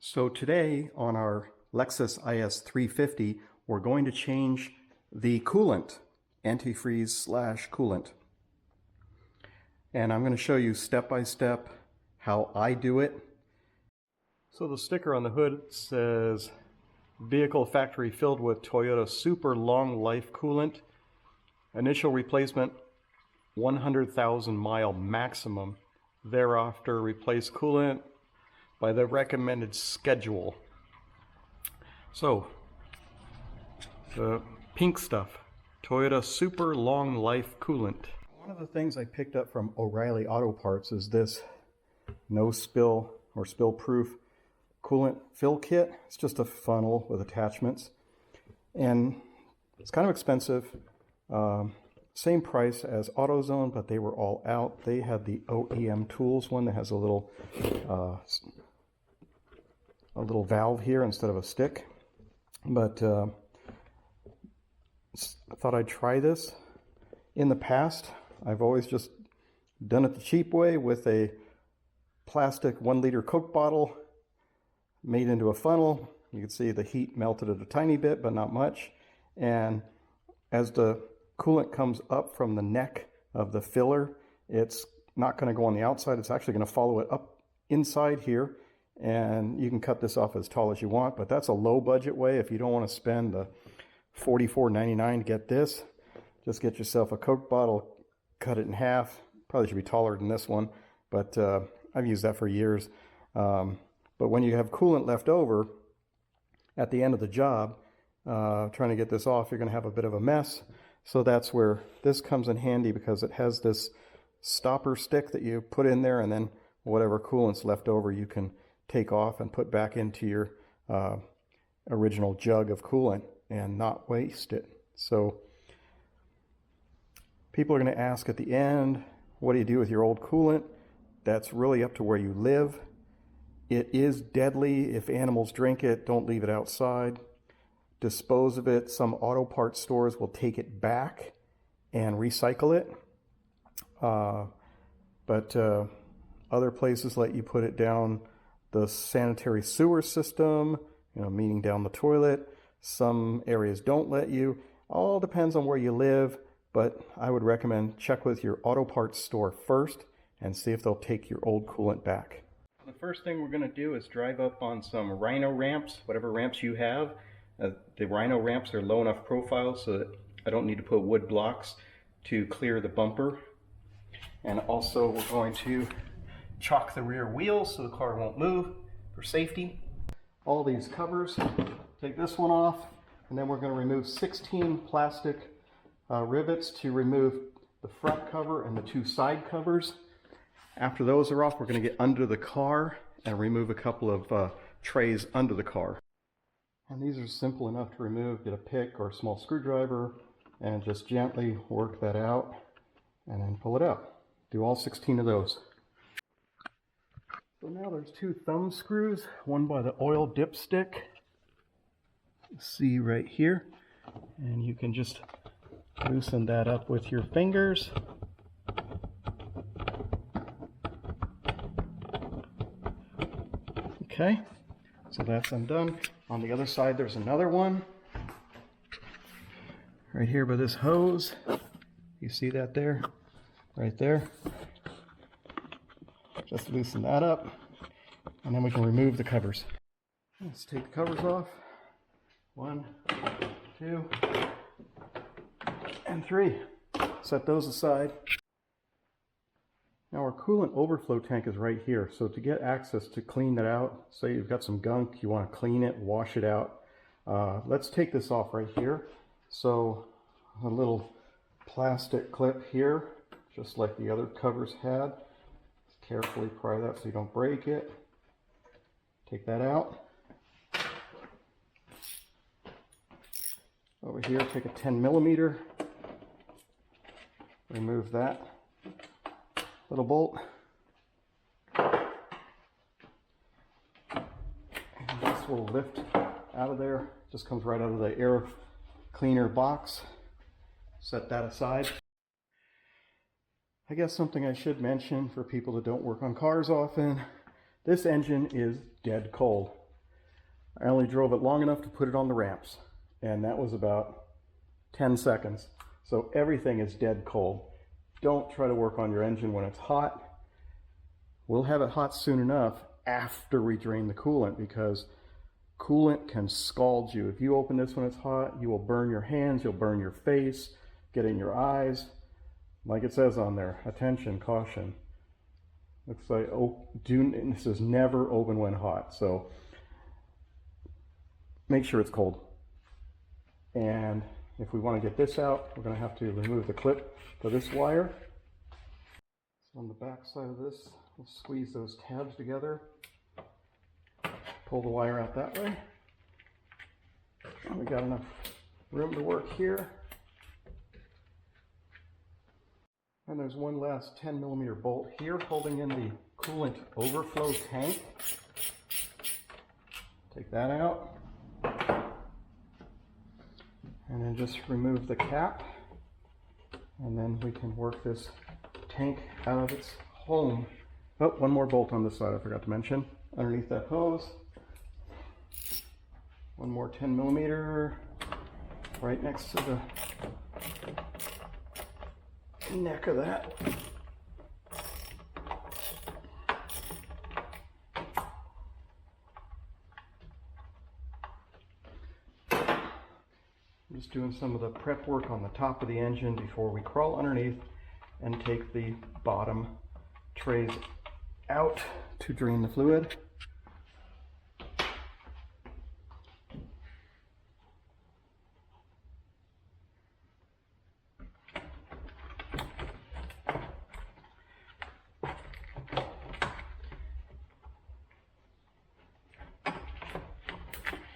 So today on our Lexus IS350, we're going to change the coolant, antifreeze / coolant. And I'm going to show you step by step how I do it. So the sticker on the hood says vehicle factory filled with Toyota super long life coolant. Initial replacement 100,000 mile maximum. Thereafter replace coolant by the recommended schedule. So the pink stuff, Toyota super long life coolant. One of the things I picked up from O'Reilly Auto Parts is this no spill or spill proof coolant fill kit. It's just a funnel with attachments and it's kind of expensive. Same price as AutoZone, but they were all out. They had the OEM Tools one that has a little valve here instead of a stick. But I thought I'd try this. In the past, I've always just done it the cheap way with a plastic 1-liter Coke bottle made into a funnel. You can see the heat melted it a tiny bit, but not much. And as the coolant comes up from the neck of the filler, it's not going to go on the outside. It's actually going to follow it up inside here. And you can cut this off as tall as you want, but that's a low budget way. If you don't want to spend the $44.99 to get this, just get yourself a Coke bottle, cut it in half. Probably should be taller than this one, but I've used that for years. But when you have coolant left over at the end of the job, trying to get this off, you're going to have a bit of a mess. So that's where this comes in handy, because it has this stopper stick that you put in there, and then whatever coolant's left over you can take off and put back into your original jug of coolant and not waste it. So people are going to ask at the end, what do you do with your old coolant? That's really up to where you live. It is deadly. If animals drink it, don't leave it outside. Dispose of it. Some auto parts stores will take it back and recycle it. But other places let you put it down the sanitary sewer system, meaning down the toilet. Some areas don't let you. All depends on where you live, but I would recommend check with your auto parts store first and see if they'll take your old coolant back. The first thing we're going to do is drive up on some Rhino ramps, whatever ramps you have. The Rhino ramps are low enough profile so that I don't need to put wood blocks to clear the bumper. And also we're going to chock the rear wheels so the car won't move for safety. All these covers, take this one off, and then we're going to remove 16 plastic rivets to remove the front cover and the 2 side covers. After those are off, we're going to get under the car and remove a couple of trays under the car. And these are simple enough to remove. Get a pick or a small screwdriver and just gently work that out and then pull it out. Do all 16 of those. So now there's 2 thumb screws, one by the oil dipstick. See right here. And you can just loosen that up with your fingers. Okay, so that's undone. On the other side there's another one. Right here by this hose. You see that there? Right there. Just loosen that up, and then we can remove the covers. Let's take the covers off. 1, 2, and 3. Set those aside. Now our coolant overflow tank is right here, so to get access to clean that out, say you've got some gunk, you want to clean it, wash it out, let's take this off right here. So a little plastic clip here, just like the other covers had. Carefully pry that so you don't break it. Take that out. Over here, take a 10mm. Remove that little bolt. And this will lift out of there. Just comes right out of the air cleaner box. Set that aside. I guess something I should mention for people that don't work on cars often, this engine is dead cold. I only drove it long enough to put it on the ramps, and that was about 10 seconds. So everything is dead cold. Don't try to work on your engine when it's hot. We'll have it hot soon enough after we drain the coolant, because coolant can scald you. If you open this when it's hot, you will burn your hands, you'll burn your face, get in your eyes. Like it says on there, attention, caution. Looks like, oh, this is never open when hot, so make sure it's cold. And if we want to get this out, we're going to have to remove the clip for this wire. So on the back side of this, we'll squeeze those tabs together, pull the wire out that way. And we got enough room to work here. And there's one last 10mm bolt here holding in the coolant overflow tank. Take that out. And then just remove the cap. And then we can work this tank out of its home. Oh, one more bolt on this side I forgot to mention. Underneath that hose. One more 10mm right next to the neck of that. I'm just doing some of the prep work on the top of the engine before we crawl underneath and take the bottom trays out to drain the fluid.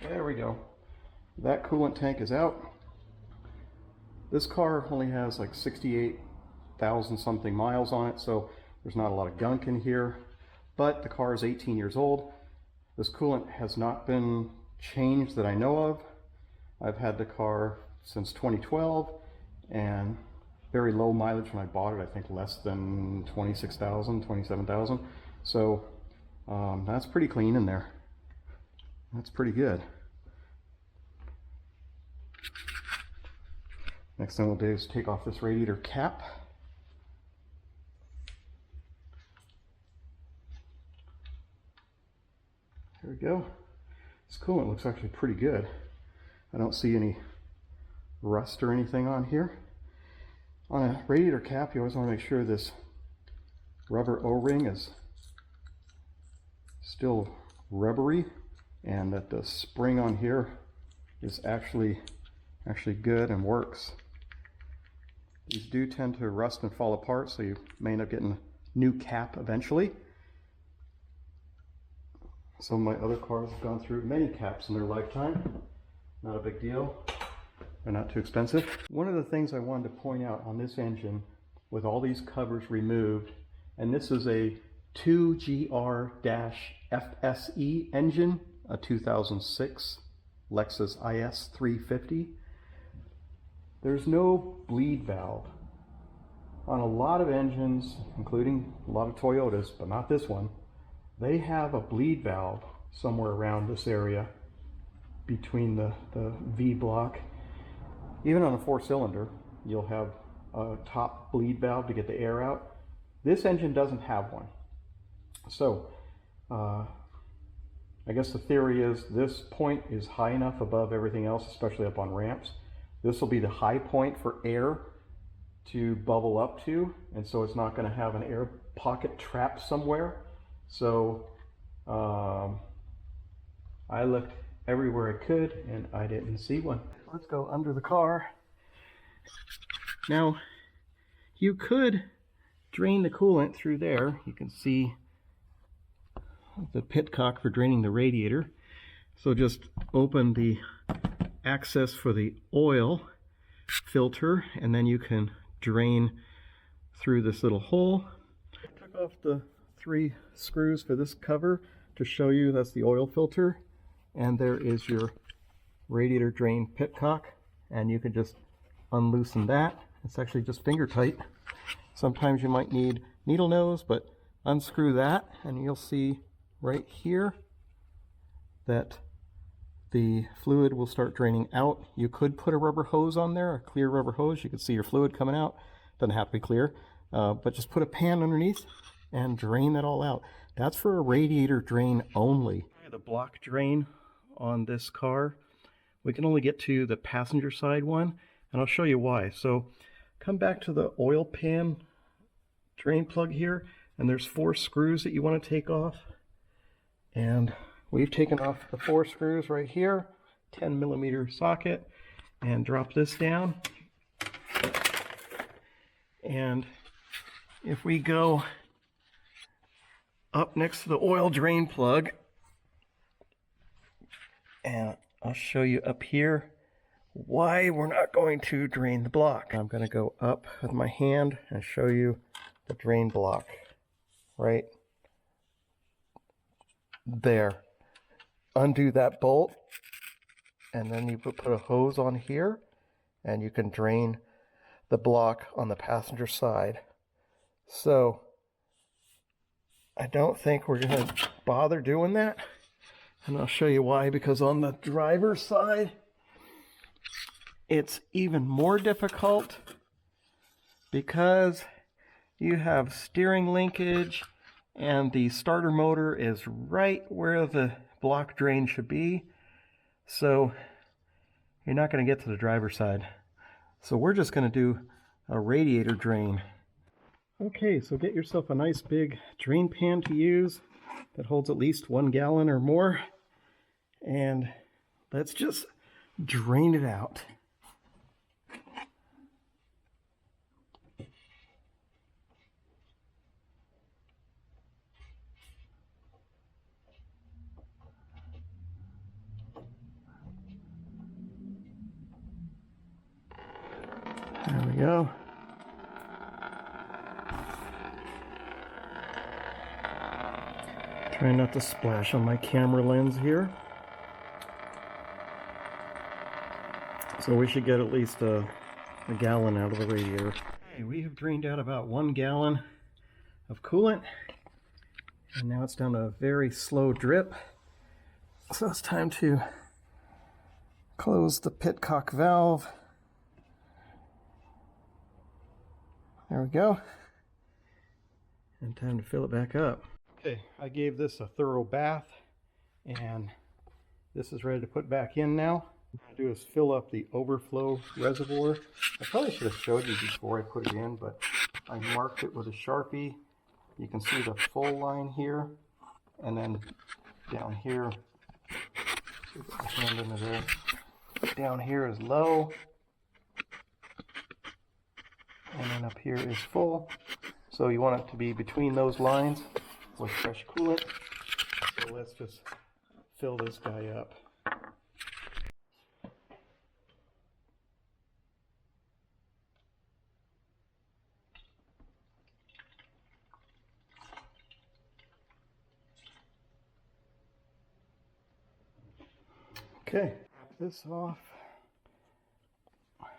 There we go. That coolant tank is out. This car only has like 68,000 something miles on it, so there's not a lot of gunk in here, but the car is 18 years old. This coolant has not been changed that I know of. I've had the car since 2012 and very low mileage when I bought it. I think less than 26,000, 27,000. So that's pretty clean in there. That's pretty good. Next thing we'll do is take off this radiator cap. There we go. This coolant looks actually pretty good. I don't see any rust or anything on here. On a radiator cap, you always want to make sure this rubber O-ring is still rubbery and that the spring on here is actually good and works. These do tend to rust and fall apart, so you may end up getting a new cap eventually. Some of my other cars have gone through many caps in their lifetime. Not a big deal. They're not too expensive. One of the things I wanted to point out on this engine, with all these covers removed, and this is a 2GR-FSE engine, a 2006 Lexus IS350. There's no bleed valve. On a lot of engines, including a lot of Toyotas, but not this one, they have a bleed valve somewhere around this area between the V block. Even on a 4-cylinder, you'll have a top bleed valve to get the air out. This engine doesn't have one. So, I guess the theory is this point is high enough above everything else, especially up on ramps. This will be the high point for air to bubble up to, and so it's not going to have an air pocket trapped somewhere. So I looked everywhere I could and I didn't see one. Let's go under the car. Now, you could drain the coolant through there. You can see the pitcock for draining the radiator. So just open the access for the oil filter and then you can drain through this little hole. I took off the 3 screws for this cover to show you that's the oil filter, and there is your radiator drain pitcock, and you can just unloosen that. It's actually just finger tight. Sometimes you might need needle nose, but unscrew that and you'll see right here that the fluid will start draining out. You could put a rubber hose on there, a clear rubber hose. You can see your fluid coming out. Doesn't have to be clear, but just put a pan underneath and drain that all out. That's for a radiator drain only. The block drain on this car, we can only get to the passenger side one, and I'll show you why. So come back to the oil pan drain plug here, and there's 4 screws that you want to take off. And we've taken off the 4 screws right here, 10mm socket, and drop this down. And if we go up next to the oil drain plug, and I'll show you up here why we're not going to drain the block. I'm going to go up with my hand and show you the drain block right there. Undo that bolt, and then you put a hose on here, and you can drain the block on the passenger side. So I don't think we're going to bother doing that, and I'll show you why. Because on the driver's side, it's even more difficult because you have steering linkage, and the starter motor is right where the block drain should be. So you're not going to get to the driver's side. So we're just going to do a radiator drain. Okay, so get yourself a nice big drain pan to use that holds at least 1 gallon or more. And let's just drain it out. There we go. Trying not to splash on my camera lens here. So we should get at least a gallon out of the radiator. Okay, we have drained out about 1 gallon of coolant, and now it's down to a very slow drip. So it's time to close the pitcock valve. There we go. And time to fill it back up. Okay, I gave this a thorough bath, and this is ready to put back in now. What I'm going to do is fill up the overflow reservoir. I probably should have showed you before I put it in, but I marked it with a Sharpie. You can see the full line here, and then down here, see, put my hand into there. Down here is low, and then up here is full. So you want it to be between those lines with fresh coolant. So let's just fill this guy up. Okay, top this off.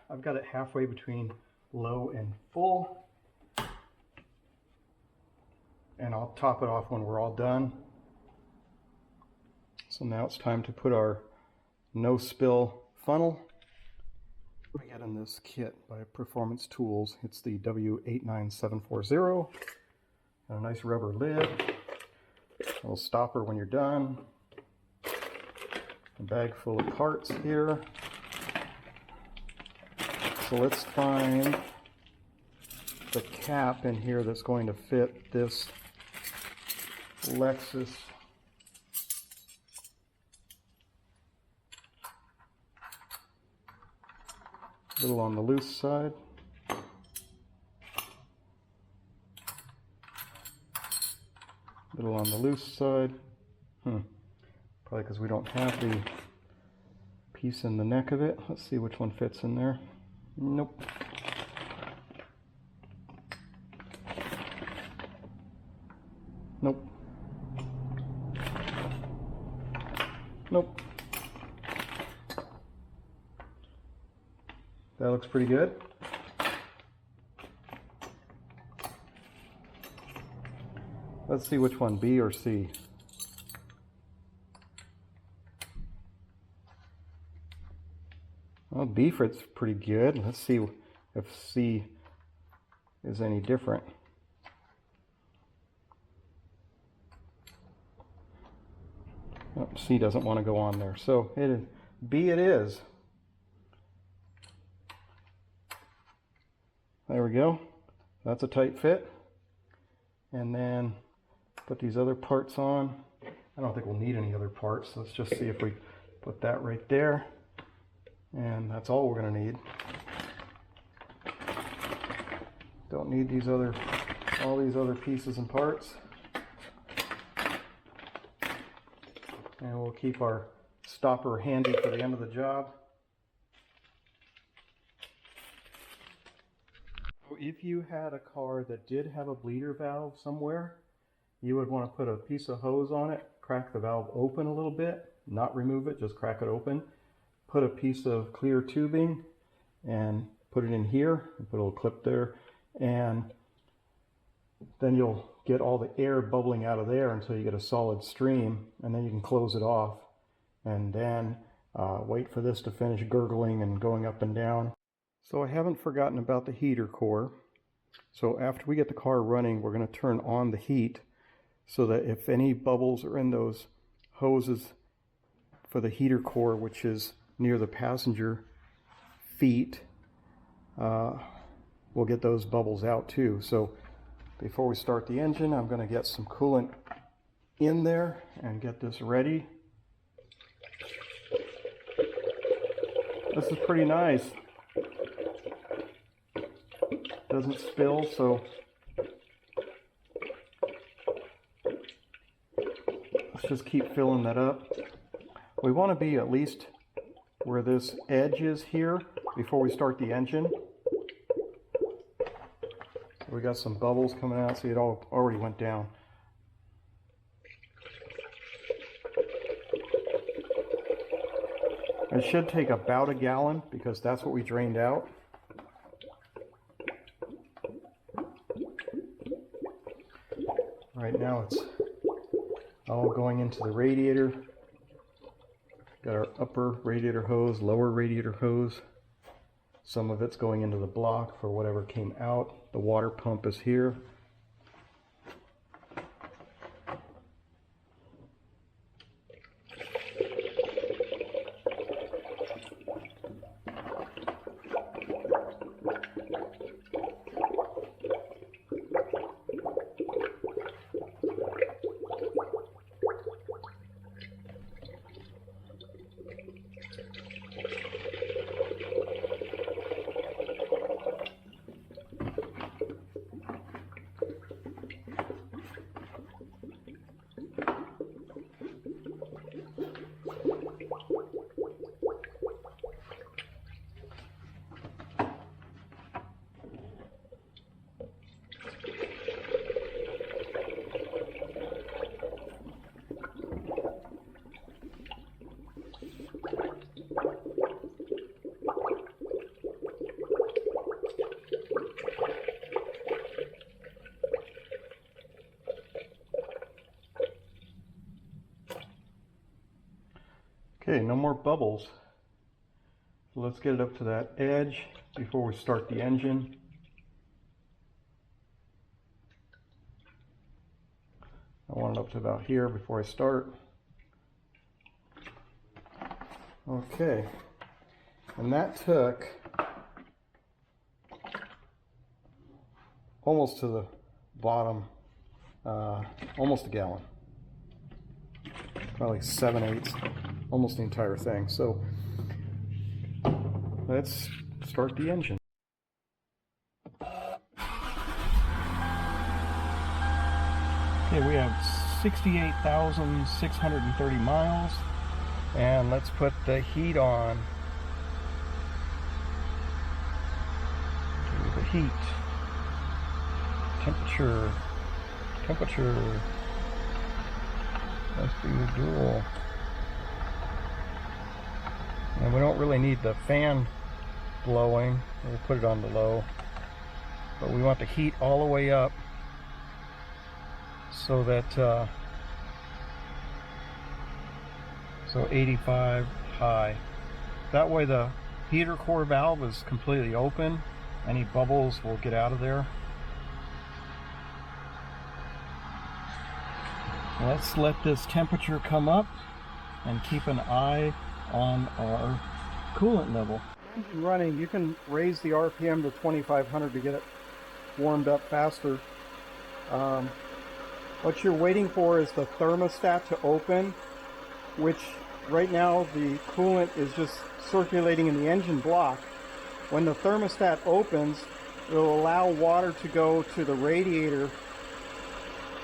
I've got it halfway between low and full, and I'll top it off when we're all done. So now it's time to put our no spill funnel. We got in this kit by Performance Tools. It's the W89740. Got a nice rubber lid, a little stopper when you're done, a bag full of parts here. So let's find the cap in here that's going to fit this Lexus a little on the loose side. A little on the loose side. Probably because we don't have the piece in the neck of it. Let's see which one fits in there. Nope. Nope. Nope. That looks pretty good. Let's see which one, B or C. Well, B fits pretty good. Let's see if C is any different. Oh, C doesn't want to go on there, so it is B. It is. There we go. That's a tight fit. And then put these other parts on. I don't think we'll need any other parts. Let's just see if we put that right there. And that's all we're going to need. Don't need all these other pieces and parts. And we'll keep our stopper handy for the end of the job. If you had a car that did have a bleeder valve somewhere, you would want to put a piece of hose on it, crack the valve open a little bit, not remove it, just crack it open. Put a piece of clear tubing and put it in here, and put a little clip there, and then you'll get all the air bubbling out of there until you get a solid stream, and then you can close it off, and then wait for this to finish gurgling and going up and down. So I haven't forgotten about the heater core. So after we get the car running, we're going to turn on the heat so that if any bubbles are in those hoses for the heater core, which is near the passenger feet, we'll get those bubbles out too. So before we start the engine, I'm going to get some coolant in there and get this ready. This is pretty nice. Doesn't spill, so let's just keep filling that up. We want to be at least where this edge is here before we start the engine. We got some bubbles coming out, see, it all already went down. It should take about a gallon because that's what we drained out. Right now it's all going into the radiator. Got our upper radiator hose, lower radiator hose. Some of it's going into the block for whatever came out. The water pump is here. Okay, no more bubbles. So let's get it up to that edge before we start the engine. I want it up to about here before I start. Okay, and that took almost to the bottom, almost a gallon, probably 7/8, almost the entire thing. So let's start the engine. Okay, we have 68,630 miles, and let's put the heat on. Do the heat. Temperature. Let's do the dual. And we don't really need the fan blowing. We'll put it on the low. But we want the heat all the way up so that so 85 high. That way the heater core valve is completely open. Any bubbles will get out of there. Let's let this temperature come up and keep an eye on our coolant level. Engine running, you can raise the RPM to 2500 to get it warmed up faster. What you're waiting for is the thermostat to open, which right now the coolant is just circulating in the engine block. When the thermostat opens, it will allow water to go to the radiator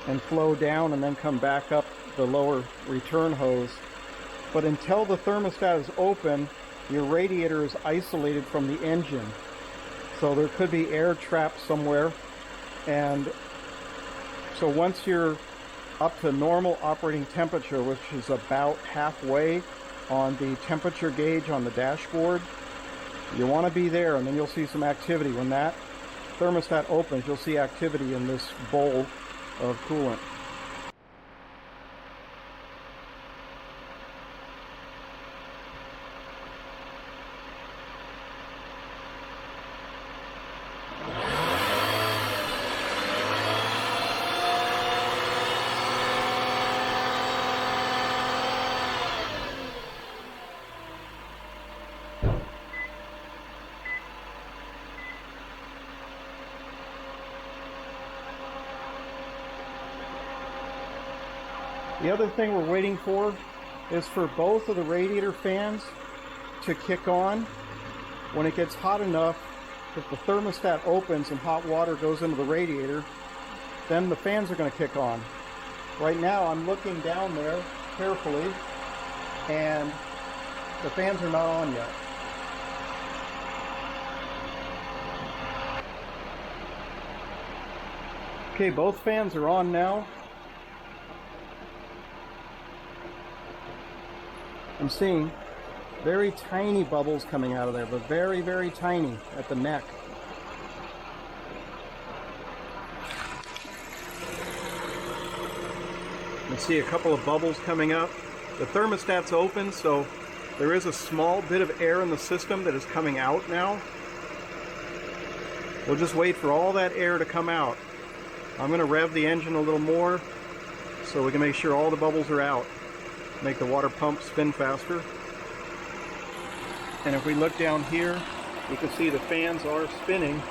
and flow down and then come back up the lower return hose. But until the thermostat is open, your radiator is isolated from the engine. So there could be air trapped somewhere. And so once you're up to normal operating temperature, which is about halfway on the temperature gauge on the dashboard, you want to be there, and then you'll see some activity. When that thermostat opens, you'll see activity in this bowl of coolant. The other thing we're waiting for is for both of the radiator fans to kick on. When it gets hot enough, if the thermostat opens and hot water goes into the radiator, then the fans are going to kick on. Right now I'm looking down there carefully and the fans are not on yet. Okay, both fans are on now. I'm seeing very tiny bubbles coming out of there, but very, very tiny at the neck. You can see a couple of bubbles coming up. The thermostat's open, so there is a small bit of air in the system that is coming out now. We'll just wait for all that air to come out. I'm going to rev the engine a little more so we can make sure all the bubbles are out. Make the water pump spin faster. And if we look down here, you can see the fans are spinning.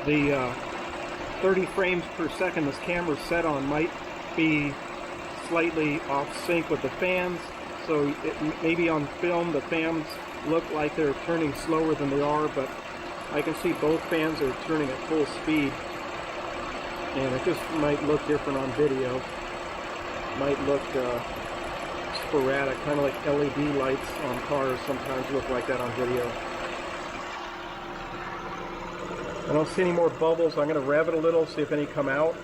The 30 frames per second this camera's set on might be slightly off sync with the fans, so maybe on film the fans look like they're turning slower than they are, but I can see both fans are turning at full speed. And it just might look different on video. Might look sporadic, kind of like LED lights on cars sometimes look like that on video. I don't see any more bubbles. I'm going to rev it a little, see if any come out.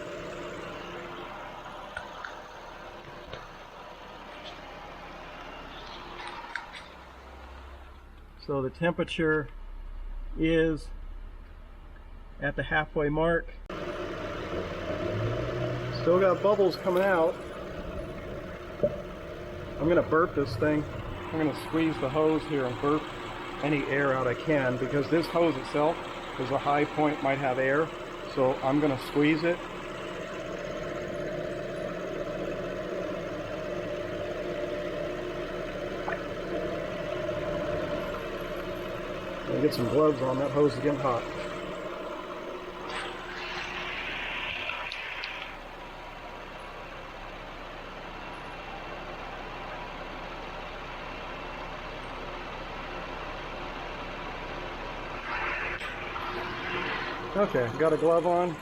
So the temperature is at the halfway mark. Still got bubbles coming out. I'm going to burp this thing. I'm going to squeeze the hose here and burp any air out I can, because this hose itself, there's a high point, might have air. So I'm going to squeeze it. I'll get some gloves on, that hose is getting hot. Okay, got a glove on.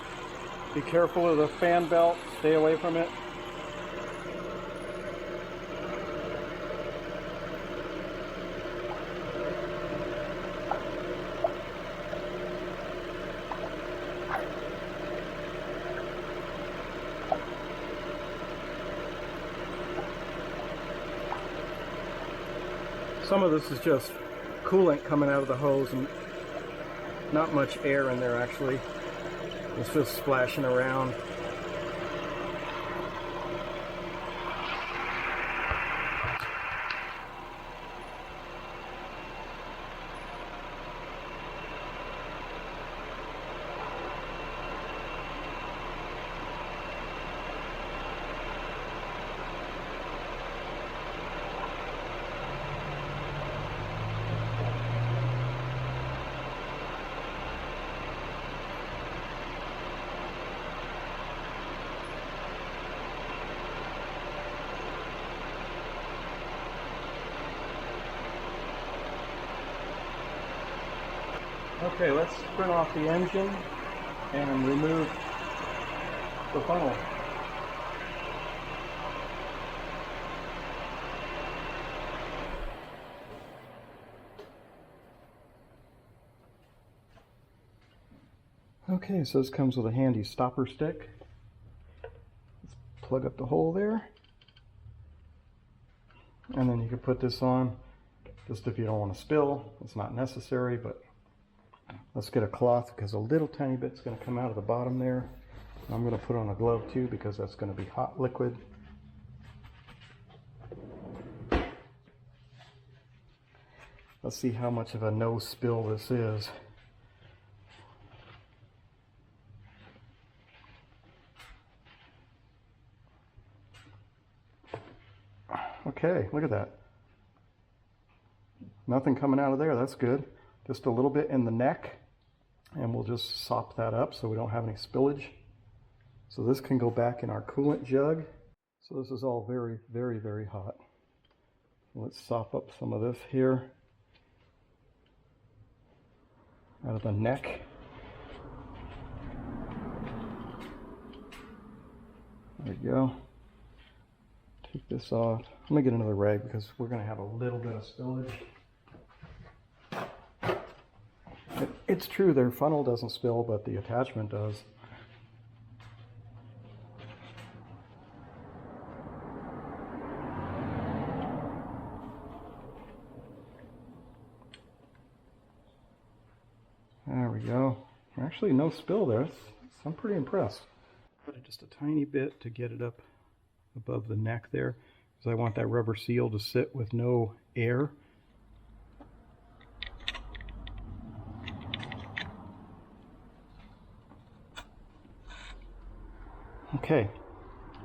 Be careful of the fan belt, stay away from it. Some of this is just coolant coming out of the hose and not much air in there actually. It's just splashing around. Okay, let's turn off the engine and remove the funnel. Okay, so this comes with a handy stopper stick. Let's plug up the hole there. And then you can put this on just if you don't want to spill. It's not necessary, but let's get a cloth because a little tiny bit's going to come out of the bottom there. I'm going to put on a glove too because that's going to be hot liquid. Let's see how much of a no spill this is. Okay, look at that. Nothing coming out of there, that's good. Just a little bit in the neck, and we'll just sop that up so we don't have any spillage. So this can go back in our coolant jug. So this is all very, very, very hot. Let's sop up some of this here out of the neck. There we go. Take this off. Let me get another rag because we're going to have a little bit of spillage. It's true their funnel doesn't spill, but the attachment does. There we go. Actually, no spill there. I'm pretty impressed. Put it just a tiny bit to get it up above the neck there, because I want that rubber seal to sit with no air. Okay,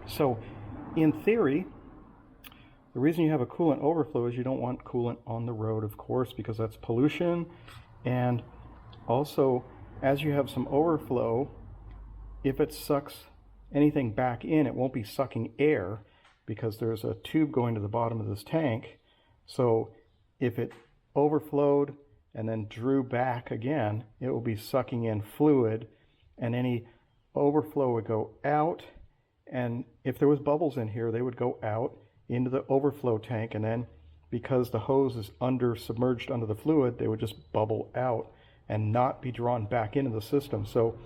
so in theory, the reason you have a coolant overflow is you don't want coolant on the road, of course, because that's pollution. And also, as you have some overflow, if it sucks anything back in, it won't be sucking air because there's a tube going to the bottom of this tank. So if it overflowed and then drew back again, it will be sucking in fluid, and any overflow would go out. And if there was bubbles in here, they would go out into the overflow tank, and then because the hose is submerged under the fluid, they would just bubble out and not be drawn back into the system. So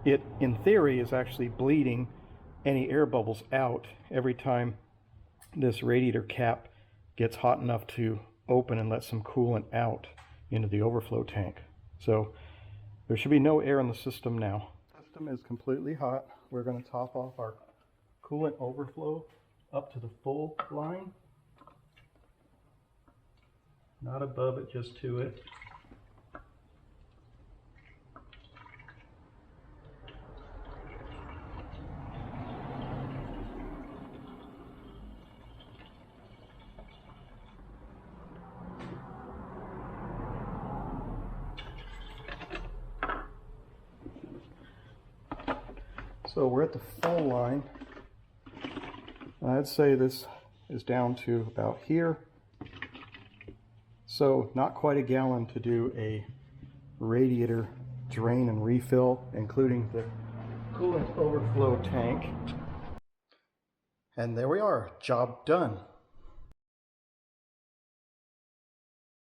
it, in theory, is actually bleeding any air bubbles out every time this radiator cap gets hot enough to open and let some coolant out into the overflow tank. So there should be no air in the system now. The system is completely hot. We're going to top off our coolant overflow up to the full line. Not above it, just to it. So we're at the full line. I'd say this is down to about here. So not quite a gallon to do a radiator drain and refill, including the coolant overflow tank. And there we are, job done.